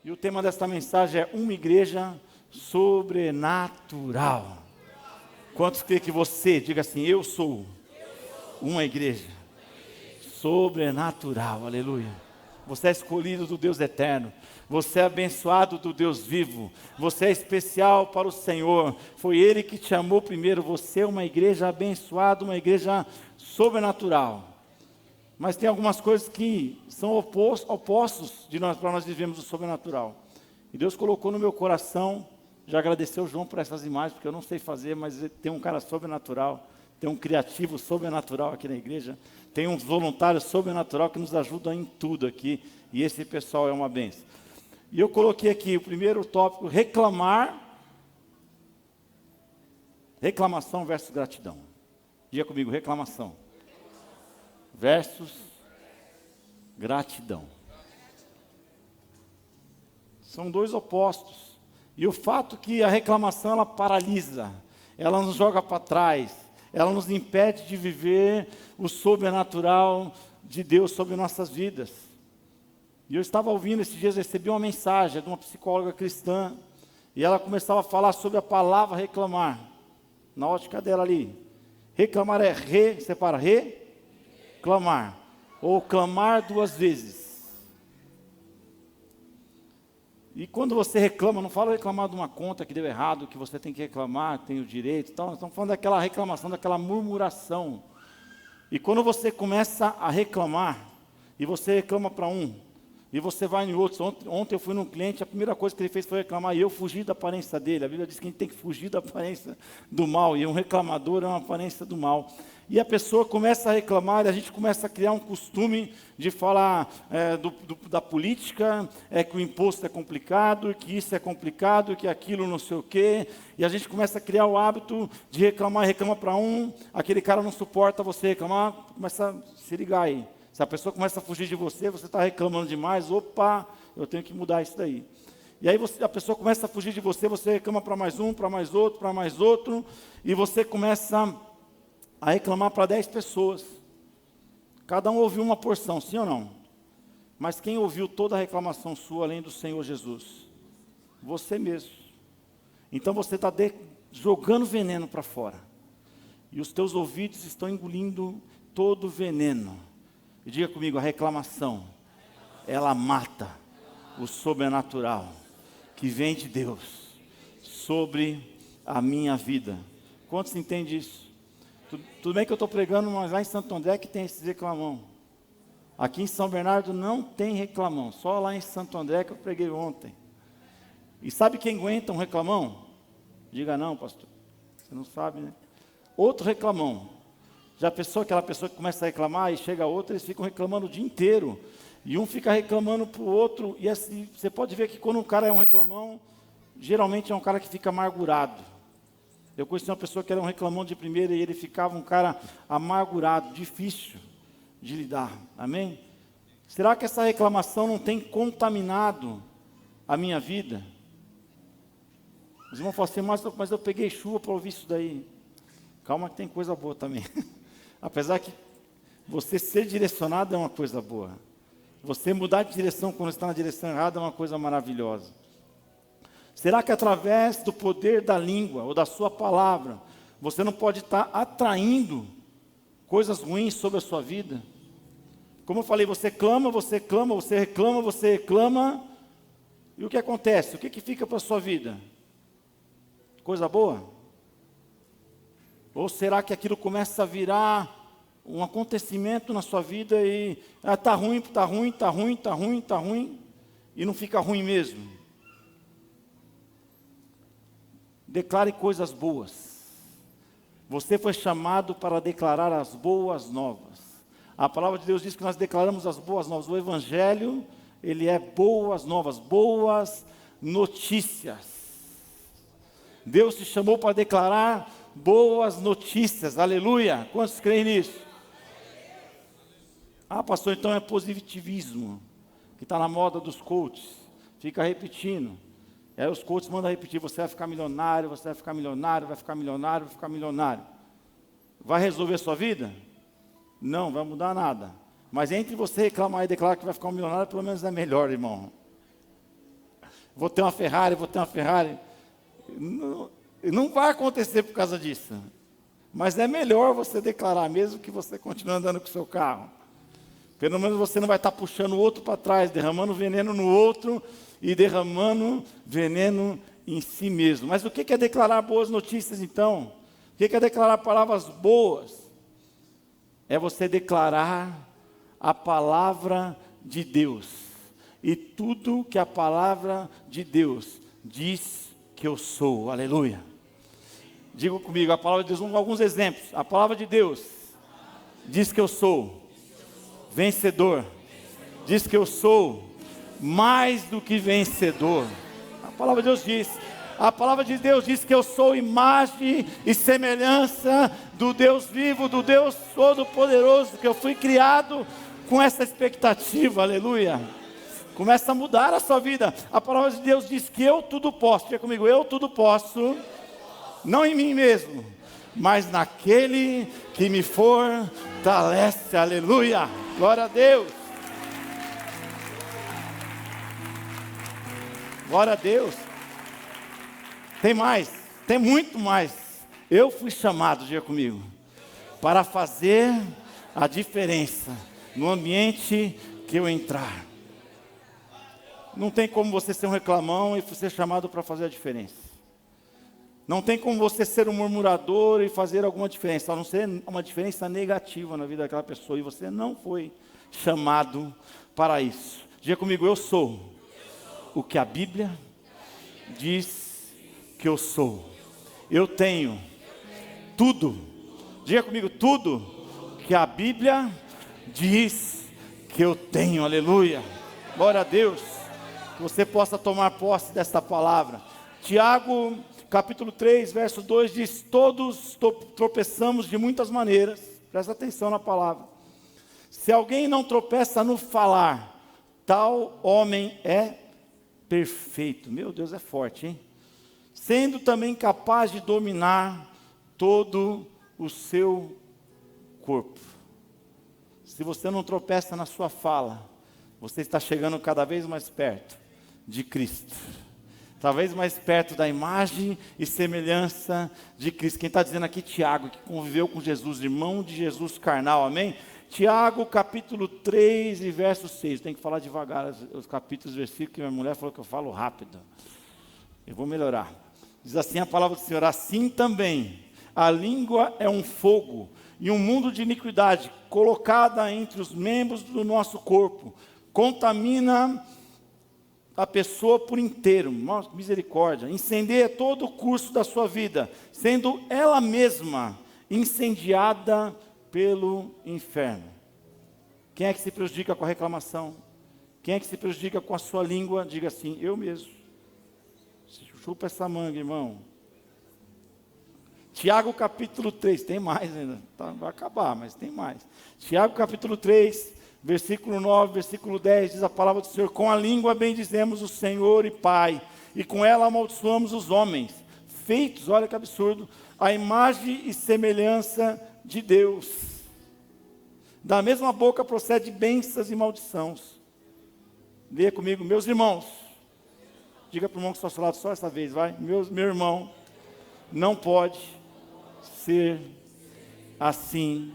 E o tema desta mensagem é uma igreja sobrenatural. Quantos creem que você, diga assim, eu sou uma igreja sobrenatural, aleluia. Você é escolhido do Deus eterno, você é abençoado do Deus vivo, você é especial para o Senhor, foi Ele que te amou primeiro, você é uma igreja abençoada, uma igreja sobrenatural. Mas tem algumas coisas que são opostos para nós vivemos o sobrenatural. E Deus colocou no meu coração, já agradeceu o João por essas imagens, porque eu não sei fazer, mas tem um cara sobrenatural, tem um criativo sobrenatural aqui na igreja, tem um voluntário sobrenatural que nos ajuda em tudo aqui, e esse pessoal é uma bênção. E eu coloquei aqui o primeiro tópico, reclamação versus gratidão. Diga comigo, reclamação versus gratidão. São dois opostos. E o fato que a reclamação, ela paralisa, ela nos joga para trás, ela nos impede de viver o sobrenatural de Deus sobre nossas vidas. E eu estava ouvindo esses dias, recebi uma mensagem de uma psicóloga cristã, e ela começava a falar sobre a palavra reclamar, na ótica dela ali. Reclamar é reclamar, ou clamar duas vezes. E quando você reclama, não fala reclamar de uma conta que deu errado, que você tem que reclamar, tem o direito e tal, nós estamos falando daquela reclamação, daquela murmuração. E quando você começa a reclamar, e você reclama para um, e você vai em outros. Ontem eu fui num cliente, a primeira coisa que ele fez foi reclamar, e eu fugi da aparência dele. A Bíblia diz que a gente tem que fugir da aparência do mal, e um reclamador é uma aparência do mal. E a pessoa começa a reclamar, e a gente começa a criar um costume de falar da política, que o imposto é complicado, que isso é complicado, que aquilo não sei o quê. E a gente começa a criar o hábito de reclamar, reclama para um, aquele cara não suporta você reclamar, começa a se ligar aí. Se a pessoa começa a fugir de você, você está reclamando demais, opa, eu tenho que mudar isso daí. E aí a pessoa começa a fugir de você, você reclama para mais um, para mais outro, e você começa a reclamar para 10 pessoas. Cada um ouviu uma porção, sim ou não? Mas quem ouviu toda a reclamação sua, além do Senhor Jesus? Você mesmo. Então você está jogando veneno para fora. E os teus ouvidos estão engolindo todo o veneno. E diga comigo, a reclamação, ela mata o sobrenatural que vem de Deus sobre a minha vida. Quantos entendem isso? Tudo bem que eu estou pregando, mas lá em Santo André que tem esse reclamão. Aqui em São Bernardo não tem reclamão, só lá em Santo André que eu preguei ontem. E sabe quem aguenta um reclamão? Diga não, pastor. Você não sabe, né? Outro reclamão. Já pensou aquela pessoa que começa a reclamar e chega outra, eles ficam reclamando o dia inteiro. E um fica reclamando para o outro. E assim, você pode ver que quando um cara é um reclamão, geralmente é um cara que fica amargurado. Eu conheci uma pessoa que era um reclamão de primeira e ele ficava um cara amargurado, difícil de lidar. Amém? Será que essa reclamação não tem contaminado a minha vida? Os irmãos falam assim, mas eu peguei chuva para ouvir isso daí. Calma que tem coisa boa também. Apesar que você ser direcionado é uma coisa boa. Você mudar de direção quando está na direção errada é uma coisa maravilhosa. Será que através do poder da língua ou da sua palavra, você não pode estar atraindo coisas ruins sobre a sua vida? Como eu falei, você clama, você clama, você reclama, você reclama. E o que acontece? O que fica para a sua vida? Coisa boa? Ou será que aquilo começa a virar um acontecimento na sua vida e está ruim, e não fica ruim mesmo? Declare coisas boas. Você foi chamado para declarar as boas novas. A palavra de Deus diz que nós declaramos as boas novas. O Evangelho, ele é boas novas, boas notícias. Deus te chamou para declarar boas notícias, aleluia. Quantos creem nisso? Ah, pastor, então é positivismo, que está na moda dos coaches, fica repetindo. Aí os coaches mandam repetir, você vai ficar milionário, você vai ficar milionário, vai ficar milionário, vai ficar milionário. Vai resolver a sua vida? Não, vai mudar nada. Mas entre você reclamar e declarar que vai ficar um milionário, pelo menos é melhor, irmão. vou ter uma Ferrari, vou ter uma Ferrari. Não vai acontecer por causa disso. Mas é melhor você declarar, mesmo que você continue andando com o seu carro. Pelo menos você não vai estar puxando o outro para trás, derramando veneno no outro e derramando veneno em si mesmo. Mas o que é declarar boas notícias então? O que é declarar palavras boas? É você declarar a palavra de Deus. E tudo que a palavra de Deus diz que eu sou. Aleluia. Diga comigo, a palavra de Deus, alguns exemplos. A palavra de Deus diz que eu sou vencedor. Diz que eu sou mais do que vencedor. A palavra de Deus diz. A palavra de Deus diz que eu sou imagem e semelhança do Deus vivo, do Deus Todo-Poderoso, que eu fui criado com essa expectativa, aleluia. Começa a mudar a sua vida. A palavra de Deus diz que eu tudo posso. Diga comigo, eu tudo posso, não em mim mesmo, mas naquele que me fortalece, aleluia. Glória a Deus. Glória a Deus. Tem mais, tem muito mais. Eu fui chamado, diga comigo, para fazer a diferença no ambiente que eu entrar. Não tem como você ser um reclamão e ser chamado para fazer a diferença. Não tem como você ser um murmurador e fazer alguma diferença, a não ser uma diferença negativa na vida daquela pessoa. E você não foi chamado para isso. Diga comigo, eu sou o que a Bíblia diz que eu sou. Eu tenho tudo. Diga comigo, tudo que a Bíblia diz que eu tenho. Aleluia. Glória a Deus. Que você possa tomar posse desta palavra. Tiago, capítulo 3, verso 2 diz: todos tropeçamos de muitas maneiras. Presta atenção na palavra. Se alguém não tropeça no falar, tal homem é perfeito. Meu Deus, é forte, hein? Sendo também capaz de dominar todo o seu corpo. Se você não tropeça na sua fala, você está chegando cada vez mais perto de Cristo. Talvez mais perto da imagem e semelhança de Cristo. Quem está dizendo aqui, Tiago, que conviveu com Jesus, irmão de Jesus carnal, amém? Tiago, capítulo 3 e verso 6. Tem que falar devagar os capítulos e versículos, que minha mulher falou que eu falo rápido. Eu vou melhorar. Diz assim a palavra do Senhor: assim também, a língua é um fogo e um mundo de iniquidade, colocada entre os membros do nosso corpo, contamina a pessoa por inteiro. Misericórdia. Incendeia todo o curso da sua vida, sendo ela mesma incendiada pelo inferno. Quem é que se prejudica com a reclamação? Quem é que se prejudica com a sua língua? Diga assim, eu mesmo. Chupa essa manga, irmão. Tiago capítulo 3, tem mais ainda, vai acabar, mas tem mais. Tiago capítulo 3, versículo 9, versículo 10, diz a palavra do Senhor: com a língua bendizemos o Senhor e Pai, e com ela amaldiçoamos os homens, feitos, olha que absurdo, a imagem e semelhança de Deus. Da mesma boca procede bênçãos e maldições. Leia comigo, meus irmãos. Diga para o irmão que está ao seu lado só essa vez, vai. Meu irmão, não pode ser assim.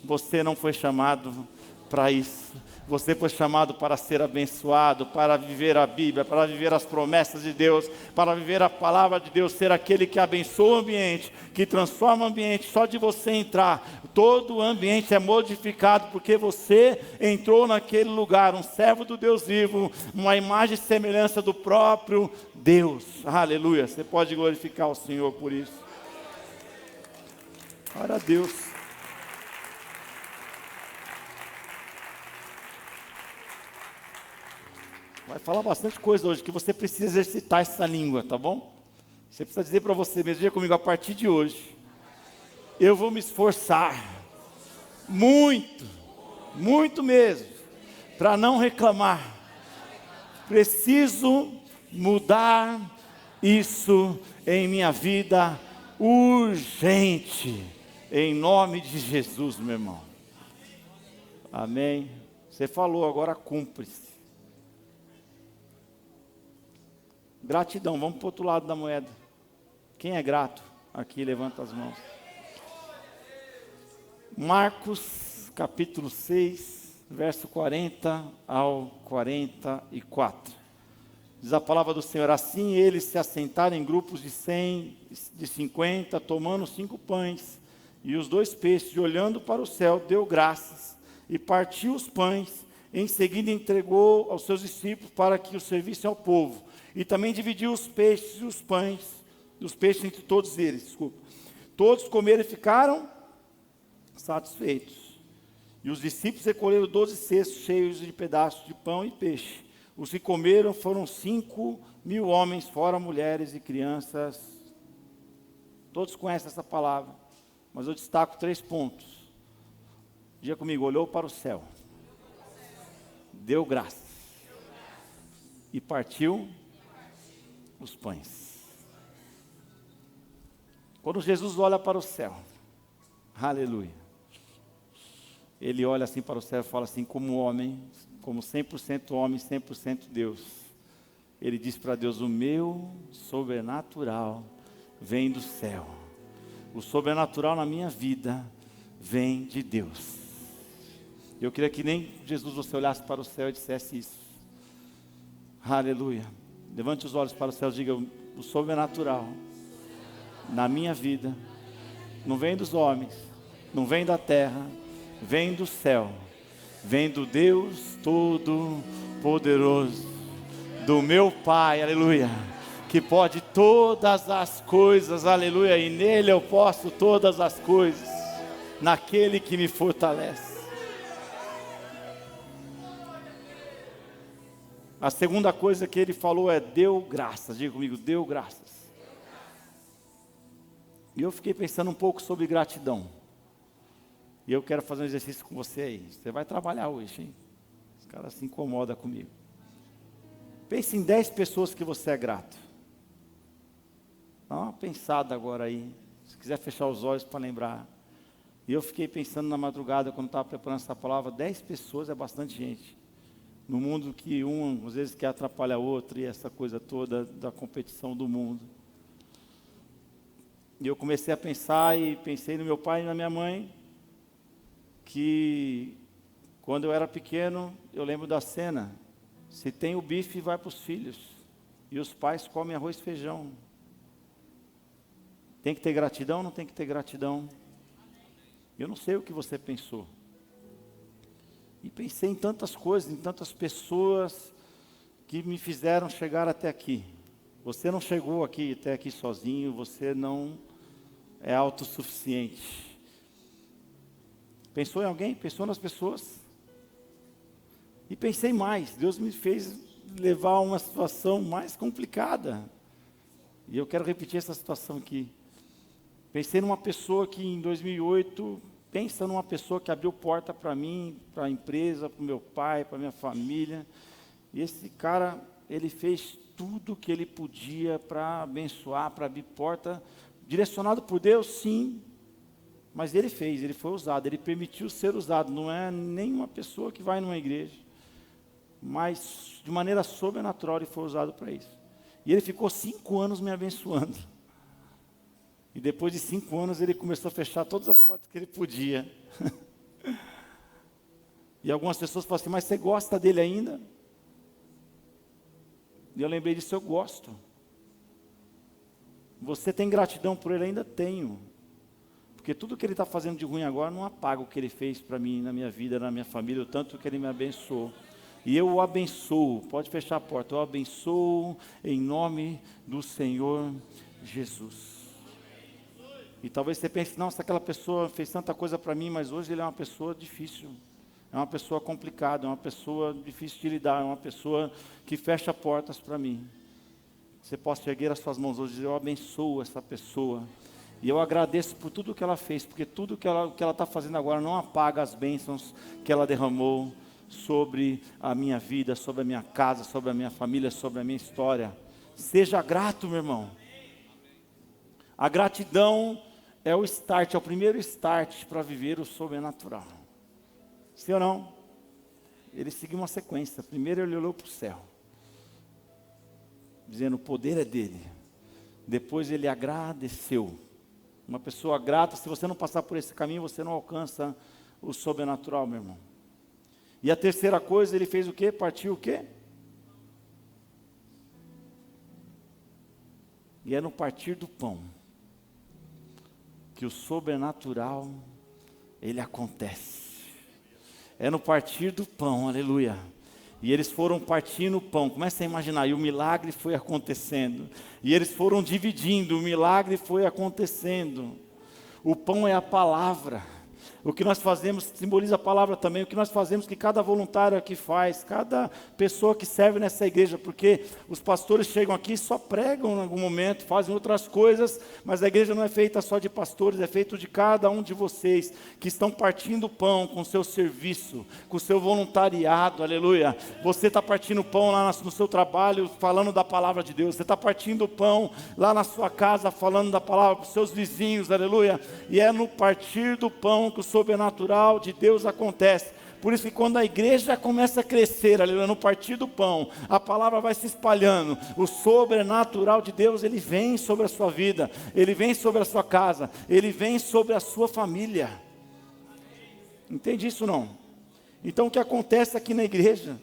Você não foi chamado para isso. Você foi chamado para ser abençoado, para viver a Bíblia, para viver as promessas de Deus, para viver a palavra de Deus, ser aquele que abençoa o ambiente, que transforma o ambiente. Só de você entrar, todo o ambiente é modificado, porque você entrou naquele lugar, um servo do Deus vivo, uma imagem e semelhança do próprio Deus. Aleluia. Você pode glorificar o Senhor por isso. Glória a Deus. Vai falar bastante coisa hoje, que você precisa exercitar essa língua, tá bom? Você precisa dizer para você mesmo, diga comigo, a partir de hoje, eu vou me esforçar, muito, muito mesmo, para não reclamar. Preciso mudar isso em minha vida, urgente, em nome de Jesus, meu irmão. Amém? Você falou, agora cumpre-se. Gratidão, vamos para o outro lado da moeda. Quem é grato? Aqui, levanta as mãos. Marcos, capítulo 6, verso 40 ao 44. Diz a palavra do Senhor: assim eles se assentaram em grupos de 100, de 50, tomando 5 pães e os 2 peixes, e olhando para o céu, deu graças e partiu os pães. Em seguida entregou aos seus discípulos para que os servissem ao povo. E também dividiu os peixes entre todos eles. Desculpa. Todos comeram e ficaram satisfeitos. E os discípulos recolheram 12 cestos cheios de pedaços de pão e peixe. Os que comeram foram 5.000 homens, fora mulheres e crianças. Todos conhecem essa palavra, mas eu destaco 3 pontos. Diga comigo: olhou para o céu, deu graças e partiu os pães. Quando Jesus olha para o céu, aleluia, ele olha assim para o céu e fala assim, como homem, como 100% homem, 100% Deus. Ele diz para Deus: o meu sobrenatural vem do céu. O sobrenatural na minha vida vem de Deus. Eu queria que nem Jesus você olhasse para o céu e dissesse isso. Aleluia. Levante os olhos para o céu e diga: o sobrenatural na minha vida não vem dos homens, não vem da terra, vem do céu. Vem do Deus Todo-Poderoso, do meu Pai, aleluia, que pode todas as coisas, aleluia, e nele eu posso todas as coisas, naquele que me fortalece. A segunda coisa que ele falou é: deu graças. Diga comigo: deu graças. E eu fiquei pensando um pouco sobre gratidão. E eu quero fazer um exercício com você aí. Você vai trabalhar hoje, hein? Os caras se incomodam comigo. Pense em 10 pessoas que você é grato. Dá uma pensada agora aí. Se quiser fechar os olhos para lembrar. E eu fiquei pensando na madrugada, quando estava preparando essa palavra, 10 pessoas é bastante gente. No mundo que um, às vezes, quer atrapalhar outro, e essa coisa toda da competição do mundo. E eu comecei a pensar, e pensei no meu pai e na minha mãe, que quando eu era pequeno, eu lembro da cena: se tem o bife, vai para os filhos, e os pais comem arroz e feijão. Tem que ter gratidão ou não tem que ter gratidão? Eu não sei o que você pensou. E pensei em tantas coisas, em tantas pessoas que me fizeram chegar até aqui. Você não chegou até aqui sozinho, você não é autossuficiente. Pensou em alguém? Pensou nas pessoas? E pensei mais. Deus me fez levar a uma situação mais complicada. E eu quero repetir essa situação aqui. Pensei numa pessoa que em 2008, pensa numa pessoa que abriu porta para mim, para a empresa, para o meu pai, para a minha família. E esse cara, ele fez tudo o que ele podia para abençoar, para abrir porta, direcionado por Deus, sim. Mas ele fez, ele foi usado, ele permitiu ser usado. Não é nenhuma pessoa que vai numa igreja, mas de maneira sobrenatural ele foi usado para isso. E ele ficou 5 anos me abençoando. E depois de 5 anos ele começou a fechar todas as portas que ele podia. E algumas pessoas falam assim: mas você gosta dele ainda? E eu lembrei disso: eu gosto. Você tem gratidão por ele? Ainda tenho. Porque tudo que ele está fazendo de ruim agora não apaga o que ele fez para mim, na minha vida, na minha família, o tanto que ele me abençoou. E eu o abençoo, pode fechar a porta, eu o abençoo em nome do Senhor Jesus. E talvez você pense: nossa, aquela pessoa fez tanta coisa para mim, mas hoje ele é uma pessoa difícil, é uma pessoa complicada, é uma pessoa difícil de lidar, é uma pessoa que fecha portas para mim. Você pode erguer as suas mãos hoje e dizer: eu abençoo essa pessoa. E eu agradeço por tudo que ela fez, porque tudo que ela está fazendo agora não apaga as bênçãos que ela derramou sobre a minha vida, sobre a minha casa, sobre a minha família, sobre a minha história. Seja grato, meu irmão. A gratidão é o start, é o primeiro start para viver o sobrenatural. Sim ou não? Ele seguiu uma sequência. Primeiro ele olhou para o céu. dizendo: o poder é dele. Depois ele agradeceu. Uma pessoa grata, se você não passar por esse caminho, você não alcança o sobrenatural, meu irmão. E a terceira coisa, ele fez o quê? Partiu o quê? E é no partir do pão que o sobrenatural, ele acontece. É no partir do pão, aleluia. E eles foram partindo o pão, começa a imaginar, e o milagre foi acontecendo. E eles foram dividindo, o milagre foi acontecendo. O pão é a palavra. O que nós fazemos simboliza a palavra também. O que nós fazemos, que cada voluntário aqui faz, cada pessoa que serve nessa igreja, porque os pastores chegam aqui e só pregam em algum momento, fazem outras coisas, mas a igreja não é feita só de pastores, é feita de cada um de vocês, que estão partindo o pão com o seu serviço, com o seu voluntariado, aleluia. Você está partindo o pão lá no seu trabalho, falando da palavra de Deus. Você está partindo o pão lá na sua casa, falando da palavra para os seus vizinhos, aleluia. E é no partir do pão que o sobrenatural de Deus acontece. Por isso que quando a igreja começa a crescer, aleluia, no partir do pão, a palavra vai se espalhando, o sobrenatural de Deus, ele vem sobre a sua vida, ele vem sobre a sua casa, ele vem sobre a sua família. Entende isso não? Então o que acontece aqui na igreja,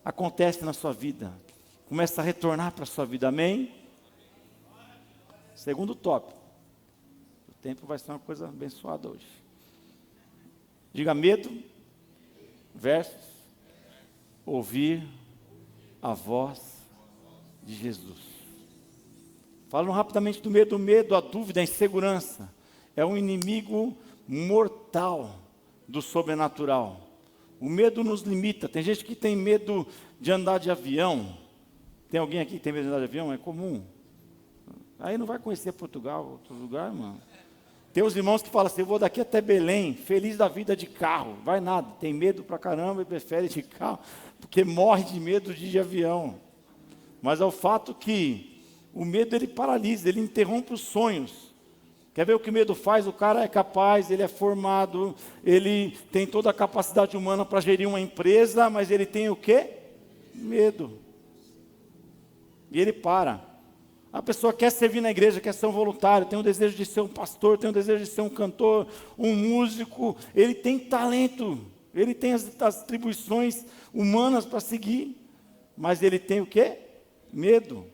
acontece na sua vida, começa a retornar para a sua vida, amém? Segundo tópico, o tempo vai ser uma coisa abençoada hoje. Diga: medo versus ouvir a voz de Jesus. Falando rapidamente do medo. O medo, a dúvida, a insegurança é um inimigo mortal do sobrenatural. O medo nos limita. Tem gente que tem medo de andar de avião. Tem alguém aqui que tem medo de andar de avião? É comum. Aí não vai conhecer Portugal, outro lugar, mano. Tem os irmãos que falam assim: eu vou daqui até Belém, feliz da vida de carro. Vai nada, tem medo pra caramba e prefere de carro, porque morre de medo de avião. Mas é o fato que o medo, ele paralisa, ele interrompe os sonhos. Quer ver o que o medo faz? O cara é capaz, ele é formado, ele tem toda a capacidade humana para gerir uma empresa, mas ele tem o quê? Medo. E ele para. A pessoa quer servir na igreja, quer ser um voluntário, tem o desejo de ser um pastor, tem o desejo de ser um cantor, um músico. Ele tem talento, ele tem as atribuições humanas para seguir, mas ele tem o quê? Medo.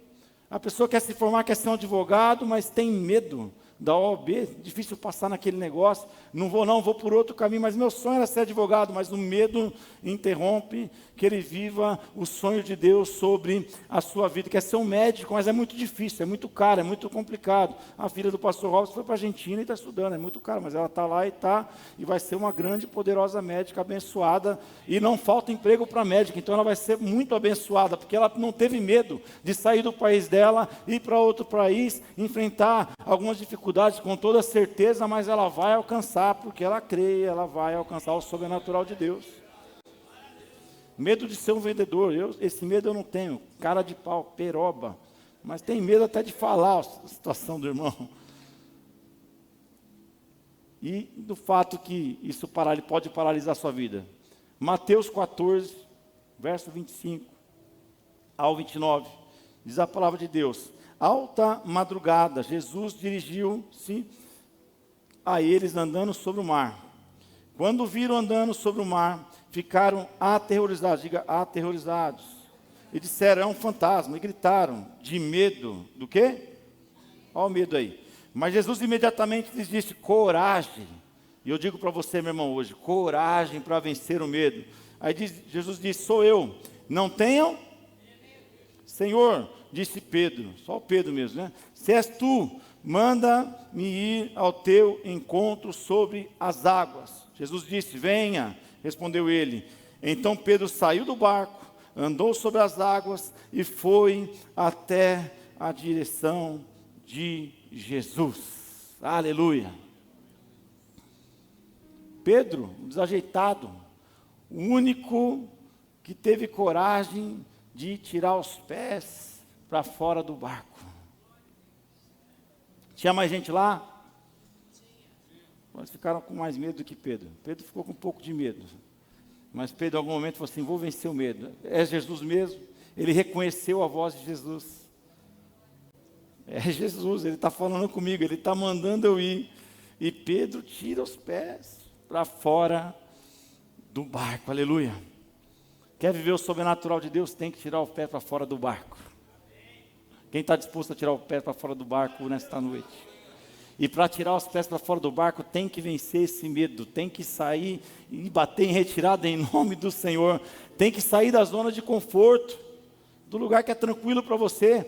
A pessoa quer se formar, quer ser um advogado, mas tem medo da OAB, difícil passar naquele negócio. Não, vou por outro caminho, mas meu sonho era ser advogado, mas o medo interrompe que ele viva o sonho de Deus sobre a sua vida. Quer ser um médico, mas é muito difícil, é muito caro, é muito complicado. A filha do pastor Robson foi para a Argentina e está estudando, é muito caro, mas ela está lá e vai ser uma grande, poderosa médica, abençoada, e não falta emprego para médica, então ela vai ser muito abençoada, porque ela não teve medo de sair do país dela, ir para outro país, enfrentar algumas dificuldades com toda certeza, mas ela vai alcançar, porque ela crê, ela vai alcançar o sobrenatural de Deus. Medo de ser um vendedor, esse medo eu não tenho, cara de pau, peroba, mas tem medo até de falar a situação do irmão. E do fato que isso pode paralisar a sua vida. Mateus 14, verso 25 ao 29, diz a palavra de Deus: alta madrugada, Jesus dirigiu-se a eles andando sobre o mar. Quando viram andando sobre o mar, ficaram aterrorizados, diga aterrorizados, e disseram: é um fantasma, e gritaram de medo. Do quê? Olha o medo aí. Mas Jesus imediatamente lhes disse: coragem. E eu digo para você, meu irmão, hoje, coragem para vencer o medo. Aí Jesus disse: sou eu, não tenham? Senhor, disse Pedro, só o Pedro mesmo, né? Se és tu, manda-me ir ao teu encontro sobre as águas. Jesus disse: venha, respondeu ele. Então Pedro saiu do barco, andou sobre as águas e foi até a direção de Jesus. Aleluia. Pedro, desajeitado, o único que teve coragem de tirar os pés para fora do barco. Tinha mais gente lá? Mas ficaram com mais medo do que Pedro. Pedro ficou com um pouco de medo. Mas Pedro, em algum momento, falou assim: vou vencer o medo. É Jesus mesmo. Ele reconheceu a voz de Jesus. É Jesus, Ele está falando comigo, Ele está mandando eu ir. E Pedro tira os pés para fora do barco, aleluia. Quer viver o sobrenatural de Deus, tem que tirar o pé para fora do barco. Quem está disposto a tirar o pé para fora do barco nesta noite? E para tirar os pés para fora do barco, tem que vencer esse medo, tem que sair e bater em retirada em nome do Senhor, tem que sair da zona de conforto, do lugar que é tranquilo para você,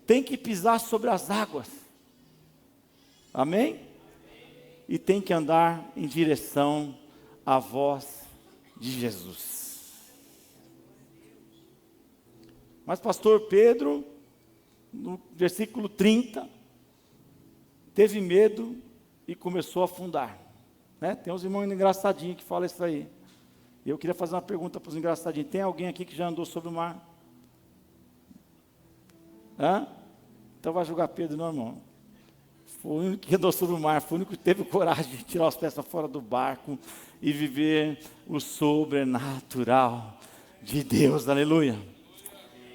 tem que pisar sobre as águas, amém? E tem que andar em direção à voz de Jesus. Mas pastor Pedro, no versículo 30, teve medo e começou a afundar. Né? Tem uns irmãos engraçadinhos que falam isso aí. Eu queria fazer uma pergunta para os engraçadinhos. Tem alguém aqui que já andou sobre o mar? Hã? Então vai julgar Pedro, não, irmão. Foi o único que andou sobre o mar, foi o único que teve coragem de tirar os pés para fora do barco e viver o sobrenatural de Deus, aleluia.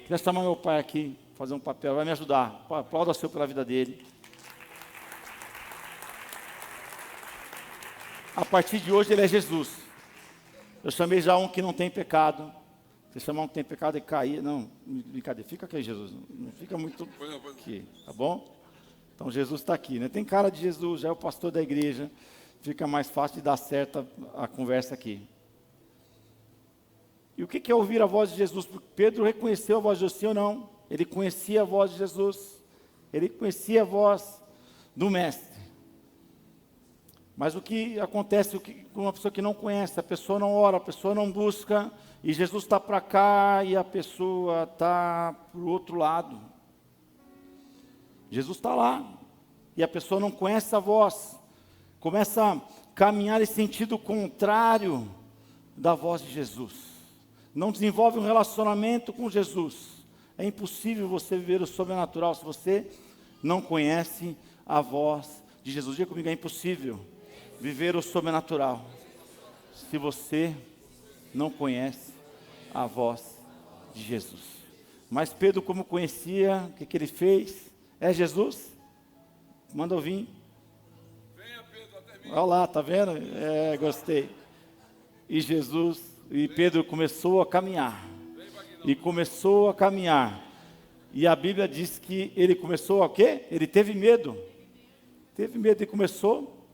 Queria chamar meu pai aqui, fazer um papel, vai me ajudar. Aplauda o Senhor pela vida dele. A partir de hoje ele é Jesus. Eu chamei já um que não tem pecado. Você chamar um que tem pecado e cair, não, brincadeira, fica aqui Jesus, não fica muito aqui, tá bom? Então Jesus está aqui, né? Tem cara de Jesus, já é o pastor da igreja, fica mais fácil de dar certo a conversa aqui. E o que é ouvir a voz de Jesus? Porque Pedro reconheceu a voz de Jesus, sim ou não? Ele conhecia a voz de Jesus, ele conhecia a voz do Mestre. Mas o que acontece com uma pessoa que não conhece, a pessoa não ora, a pessoa não busca, e Jesus está para cá e a pessoa está para o outro lado. Jesus está lá, e a pessoa não conhece a voz, começa a caminhar em sentido contrário da voz de Jesus. Não desenvolve um relacionamento com Jesus. É impossível você viver o sobrenatural se você não conhece a voz de Jesus. Diga comigo, é impossível viver o sobrenatural se você não conhece a voz de Jesus. Mas Pedro, como conhecia, o que ele fez? É Jesus? Manda eu vir. Venha, Pedro, até mim. Olha lá, tá vendo? É, gostei. E Pedro começou a caminhar. E começou a caminhar. E a Bíblia diz que ele começou a quê? Ele teve medo. Teve medo e começou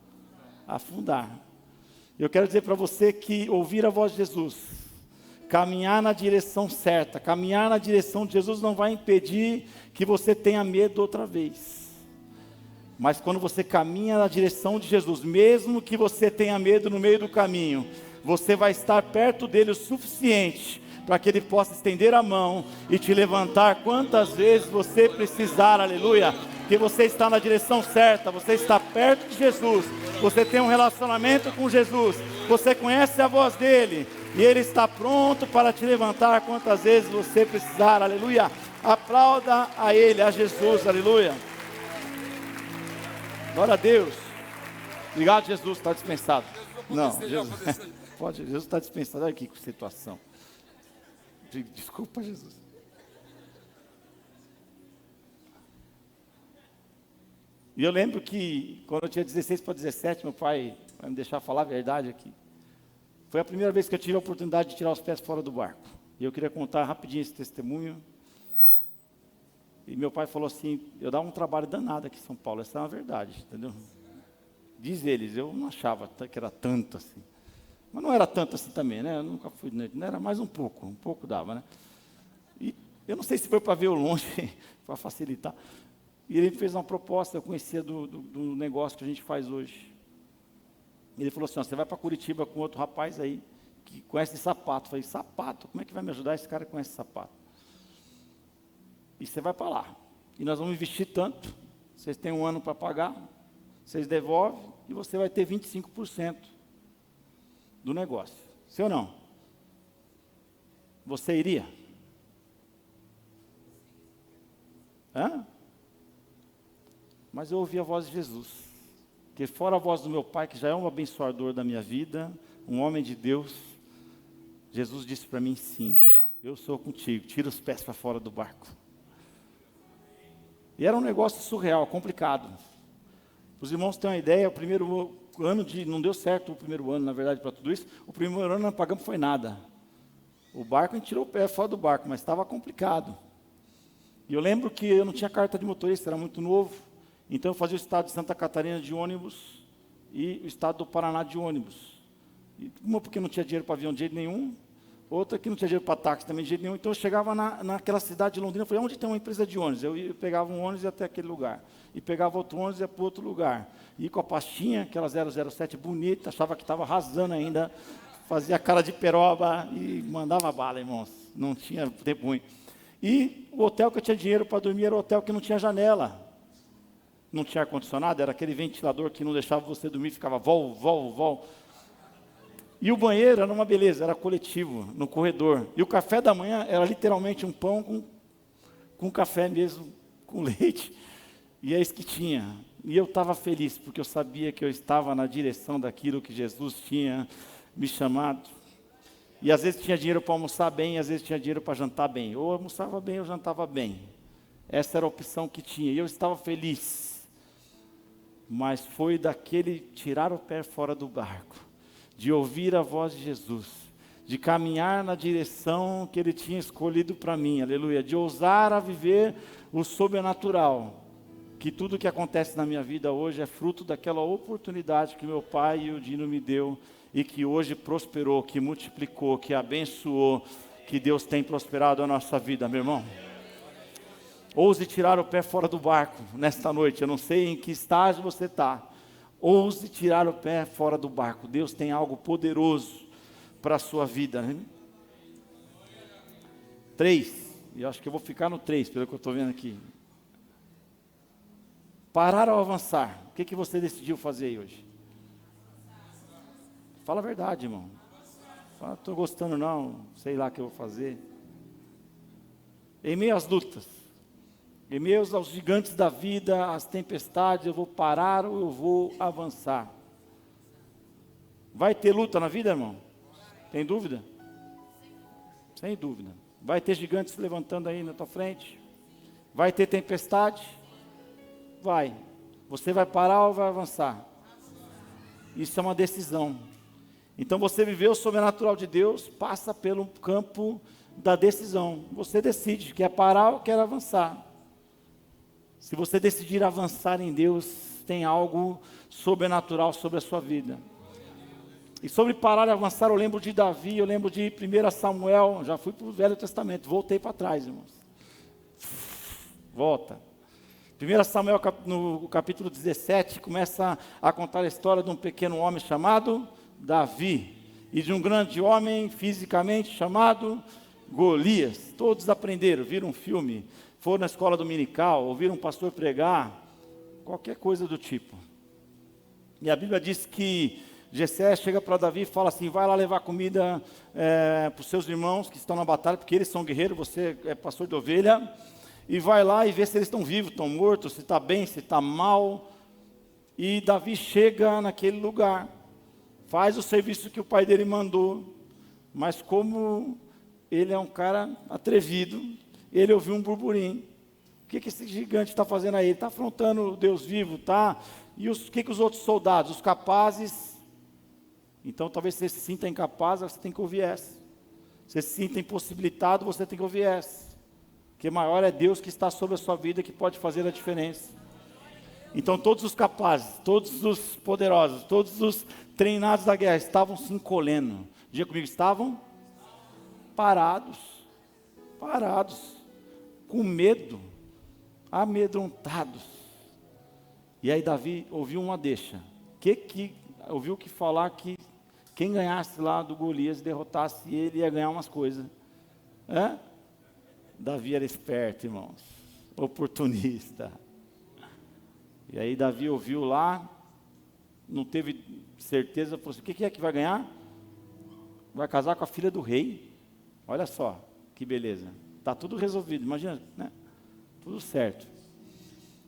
a afundar. Eu quero dizer para você que ouvir a voz de Jesus, caminhar na direção certa, caminhar na direção de Jesus não vai impedir que você tenha medo outra vez. Mas quando você caminha na direção de Jesus, mesmo que você tenha medo no meio do caminho, você vai estar perto dele o suficiente para que ele possa estender a mão e te levantar quantas vezes você precisar, aleluia. Que você está na direção certa, você está perto de Jesus, você tem um relacionamento com Jesus, você conhece a voz dele, e ele está pronto para te levantar quantas vezes você precisar, aleluia. Aplauda a ele, a Jesus, aleluia. Glória a Deus. Obrigado, Jesus, está dispensado. Não, Jesus, pode, Jesus está dispensado. Olha aqui que situação. Desculpa, Jesus. E eu lembro que quando eu tinha 16 para 17, meu pai vai me deixar falar a verdade aqui. Foi a primeira vez que eu tive a oportunidade de tirar os pés fora do barco. E eu queria contar rapidinho esse testemunho. E meu pai falou assim, eu dava um trabalho danado aqui em São Paulo, essa é uma verdade, entendeu? Diz eles, eu não achava que era tanto assim. Mas não era tanto assim também, né? Eu nunca fui, não era mais um pouco dava, né? E eu não sei se foi para ver o longe, para facilitar. E ele fez uma proposta, eu conhecia do negócio que a gente faz hoje. Ele falou assim, ó, você vai para Curitiba com outro rapaz aí, que conhece sapato. Eu falei, sapato? Como é que vai me ajudar esse cara que conhece sapato? E você vai para lá. E nós vamos investir tanto, vocês têm um ano para pagar, vocês devolvem, e você vai ter 25% do negócio. Sim ou não? Você iria? Hã? Mas eu ouvi a voz de Jesus. Porque fora a voz do meu pai, que já é um abençoador da minha vida, um homem de Deus, Jesus disse para mim, sim, eu sou contigo, tira os pés para fora do barco. E era um negócio surreal, complicado. Os irmãos têm uma ideia, o primeiro ano não deu certo o primeiro ano, na verdade, para tudo isso. O primeiro ano não pagamos foi nada. O barco, a gente tirou o pé fora do barco, mas estava complicado. E eu lembro que eu não tinha carta de motorista, era muito novo. Então eu fazia o estado de Santa Catarina de ônibus e o estado do Paraná de ônibus. Uma porque não tinha dinheiro para avião de jeito nenhum, outra que não tinha dinheiro para táxi também de jeito nenhum. Então eu chegava naquela cidade de Londrina, eu falei, onde tem uma empresa de ônibus? Eu pegava um ônibus e ia até aquele lugar. E pegava outro ônibus e ia para outro lugar. E com a pastinha, aquela 007 bonita, achava que estava arrasando ainda, fazia cara de peroba e mandava bala, irmãos. Não tinha tempo ruim. E o hotel que eu tinha dinheiro para dormir era o hotel que não tinha janela. Não tinha ar-condicionado, era aquele ventilador que não deixava você dormir, ficava vol, vol, vol. E o banheiro era uma beleza, era coletivo, no corredor. E o café da manhã era literalmente um pão com café mesmo, com leite. E é isso que tinha. E eu estava feliz, porque eu sabia que eu estava na direção daquilo que Jesus tinha me chamado. E às vezes tinha dinheiro para almoçar bem, às vezes tinha dinheiro para jantar bem. Ou almoçava bem, ou jantava bem. Essa era a opção que tinha. E eu estava feliz. Mas foi daquele tirar o pé fora do barco, de ouvir a voz de Jesus, de caminhar na direção que Ele tinha escolhido para mim, aleluia, de ousar a viver o sobrenatural, que tudo que acontece na minha vida hoje é fruto daquela oportunidade que meu pai e o Dino me deu, e que hoje prosperou, que multiplicou, que abençoou, que Deus tem prosperado a nossa vida, meu irmão. Ouse tirar o pé fora do barco nesta noite, eu não sei em que estágio você está. Ouse tirar o pé fora do barco. Deus tem algo poderoso para a sua vida. Né? 3, e eu acho que eu vou ficar no 3, pelo que eu estou vendo aqui. Parar ou avançar? O que você decidiu fazer aí hoje? Fala a verdade, irmão. Fala, estou gostando não, sei lá o que eu vou fazer. Em meio às lutas, em meio aos gigantes da vida, às tempestades, eu vou parar ou eu vou avançar? Vai ter luta na vida, irmão? Tem dúvida? Sem dúvida. Vai ter gigantes se levantando aí na tua frente? Vai ter tempestade? Vai. Você vai parar ou vai avançar? Isso é uma decisão. Então você viver o sobrenatural de Deus passa pelo campo da decisão. Você decide, quer parar ou quer avançar. Se você decidir avançar em Deus, tem algo sobrenatural sobre a sua vida. E sobre parar e avançar, eu lembro de Davi, eu lembro de 1 Samuel, já fui para o Velho Testamento, voltei para trás, irmãos. Volta. 1 Samuel, no capítulo 17, começa a contar a história de um pequeno homem chamado Davi, e de um grande homem fisicamente chamado Golias. Todos aprenderam, viram um filme, foram na escola dominical, ouviram um pastor pregar, qualquer coisa do tipo. E a Bíblia diz que Jessé chega para Davi e fala assim, vai lá levar comida para os seus irmãos que estão na batalha, porque eles são guerreiros, você é pastor de ovelha, e vai lá e vê se eles estão vivos, estão mortos, se está bem, se está mal. E Davi chega naquele lugar, faz o serviço que o pai dele mandou, mas como ele é um cara atrevido, ele ouviu um burburinho. O que esse gigante está fazendo aí? Ele está afrontando o Deus vivo, tá? E o que os outros soldados, os capazes? Então talvez você se sinta incapaz, você tem que ouvir essa. Você se sinta impossibilitado, você tem que ouvir essa. Porque maior é Deus que está sobre a sua vida, que pode fazer a diferença. Então todos os capazes, todos os poderosos, todos os treinados da guerra estavam se encolhendo. Diga comigo, estavam parados, com medo, amedrontados. E aí Davi ouviu uma deixa. Ouviu que falar que quem ganhasse lá do Golias, derrotasse ele, ia ganhar umas coisas. Davi era esperto, irmãos, oportunista. E aí Davi ouviu lá, não teve certeza, falou assim, o que é que vai ganhar? Vai casar com a filha do rei. Olha só, que beleza. Está tudo resolvido, imagina, né? Tudo certo.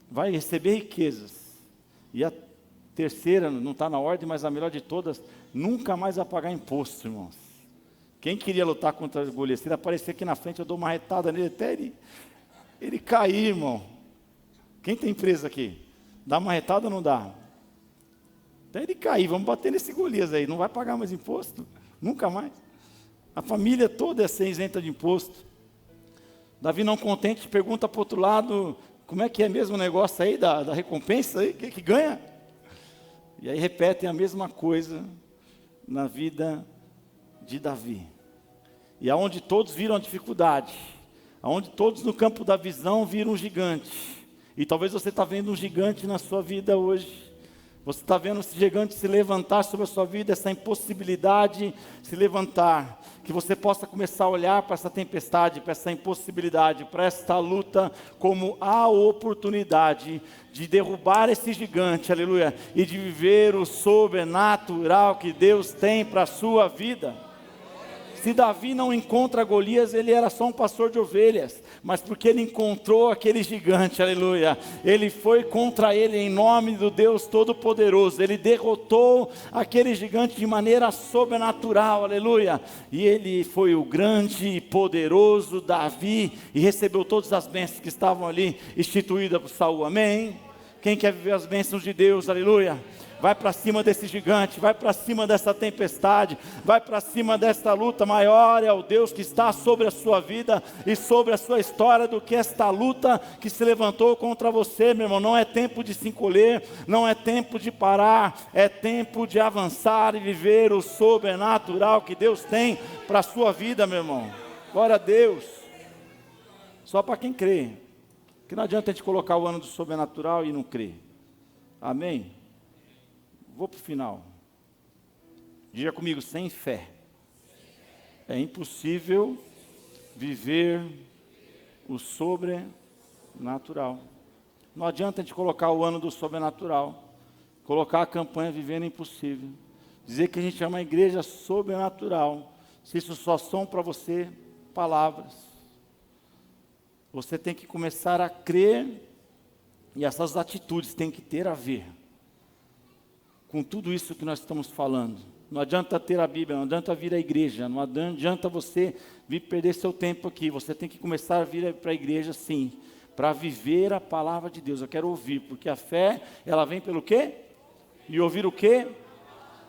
Vai receber riquezas. E a terceira, não está na ordem, mas a melhor de todas, nunca mais vai pagar imposto, irmãos. Quem queria lutar contra o Golias? Se ele aparecer aqui na frente, eu dou uma retada nele até ele cair, irmão. Quem tem empresa aqui? Dá uma retada ou não dá? Até ele cair, vamos bater nesse Golias aí, não vai pagar mais imposto, nunca mais. A família toda é ser isenta de imposto. Davi, não contente, pergunta para o outro lado, como é que é mesmo o negócio aí da recompensa aí, que ganha? E aí repetem a mesma coisa na vida de Davi. E aonde todos viram a dificuldade, aonde todos no campo da visão viram um gigante. E talvez você está vendo um gigante na sua vida hoje. Você está vendo esse gigante se levantar sobre a sua vida, essa impossibilidade se levantar. Que você possa começar a olhar para essa tempestade, para essa impossibilidade, para esta luta como a oportunidade de derrubar esse gigante, aleluia, e de viver o sobrenatural que Deus tem para a sua vida. Se Davi não encontra Golias, ele era só um pastor de ovelhas, mas porque ele encontrou aquele gigante, aleluia, ele foi contra ele em nome do Deus Todo-Poderoso, ele derrotou aquele gigante de maneira sobrenatural, aleluia, e ele foi o grande e poderoso Davi, e recebeu todas as bênçãos que estavam ali instituídas por Saul, amém? Quem quer viver as bênçãos de Deus, aleluia? Vai para cima desse gigante, vai para cima dessa tempestade, vai para cima desta luta. Maior é o Deus que está sobre a sua vida e sobre a sua história do que esta luta que se levantou contra você, meu irmão. Não é tempo de se encolher, não é tempo de parar, é tempo de avançar e viver o sobrenatural que Deus tem para a sua vida, meu irmão. Glória a Deus. Só para quem crê, que não adianta a gente colocar o ano do sobrenatural e não crer. Amém? Vou para o final. Diga comigo, sem fé é impossível viver o sobrenatural. Não adianta a gente colocar o ano do sobrenatural, colocar a campanha Vivendo Impossível, dizer que a gente é uma igreja sobrenatural, se isso só são para você palavras. Você tem que começar a crer e essas atitudes têm que ter a ver com tudo isso que nós estamos falando. Não adianta ter a Bíblia, não adianta vir à igreja, não adianta você vir perder seu tempo aqui. Você tem que começar a vir para a igreja, sim, para viver a palavra de Deus. Eu quero ouvir, porque a fé, ela vem pelo quê? E ouvir o quê?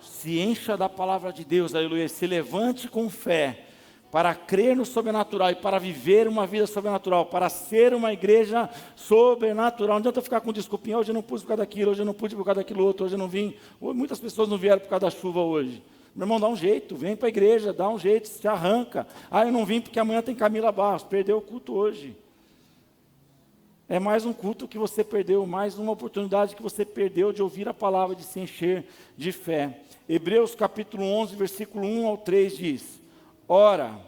Se encha da palavra de Deus, aleluia. Se levante com fé, para crer no sobrenatural e para viver uma vida sobrenatural, para ser uma igreja sobrenatural. Não adianta ficar com desculpinha, hoje eu não pude por causa daquilo, hoje eu não pude por causa daquilo outro, hoje eu não vim. Muitas pessoas não vieram por causa da chuva hoje. Meu irmão, dá um jeito, vem para a igreja, dá um jeito, se arranca. Ah, eu não vim porque amanhã tem Camila Barros, perdeu o culto hoje. É mais um culto que você perdeu, mais uma oportunidade que você perdeu de ouvir a palavra, de se encher de fé. Hebreus capítulo 11, versículo 1 ao 3 diz: ora,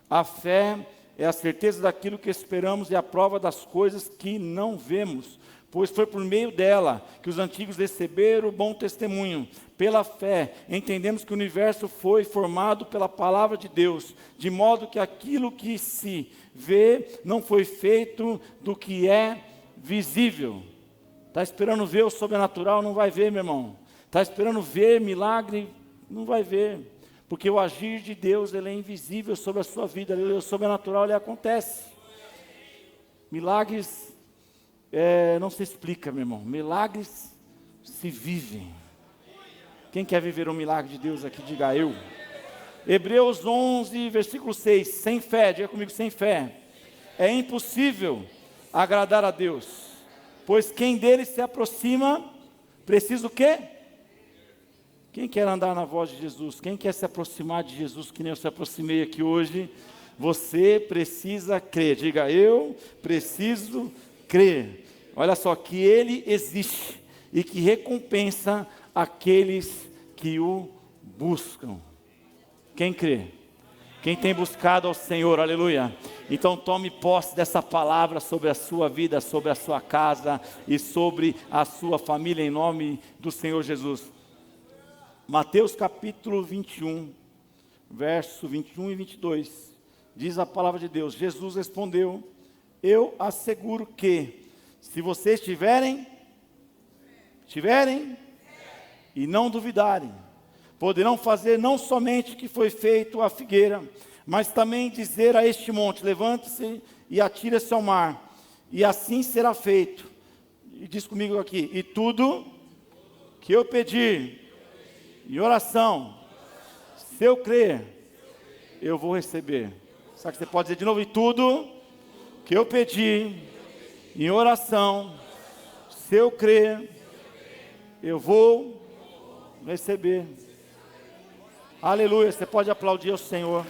a fé é a certeza daquilo que esperamos e a prova das coisas que não vemos, pois foi por meio dela que os antigos receberam o bom testemunho. Pela fé, entendemos que o universo foi formado pela palavra de Deus, de modo que aquilo que se vê não foi feito do que é visível. Está esperando ver o sobrenatural? Não vai ver, meu irmão. Está esperando ver milagre? Não vai ver. Porque o agir de Deus, ele é invisível sobre a sua vida, o sobrenatural, ele acontece. Milagres, não se explica, meu irmão. Milagres se vivem. Quem quer viver um milagre de Deus aqui, diga eu. Hebreus 11, versículo 6, sem fé, diga comigo, sem fé. É impossível agradar a Deus, pois quem dele se aproxima, precisa o quê? Quem quer andar na voz de Jesus? Quem quer se aproximar de Jesus, que nem eu se aproximei aqui hoje? Você precisa crer. Diga, eu preciso crer. Olha só, que Ele existe e que recompensa aqueles que o buscam. Quem crê? Quem tem buscado ao Senhor, aleluia. Então tome posse dessa palavra sobre a sua vida, sobre a sua casa e sobre a sua família, em nome do Senhor Jesus. Mateus capítulo 21, verso 21 e 22, diz a palavra de Deus: Jesus respondeu: eu asseguro que, se vocês tiverem e não duvidarem, poderão fazer não somente o que foi feito à figueira, mas também dizer a este monte: levante-se e atire-se ao mar, e assim será feito. E diz comigo aqui, e tudo que eu pedir em oração, se eu crer, eu vou receber. Sabe que você pode dizer de novo, e tudo que eu pedir em oração, se eu crer, eu vou receber. Aleluia, você pode aplaudir ao Senhor.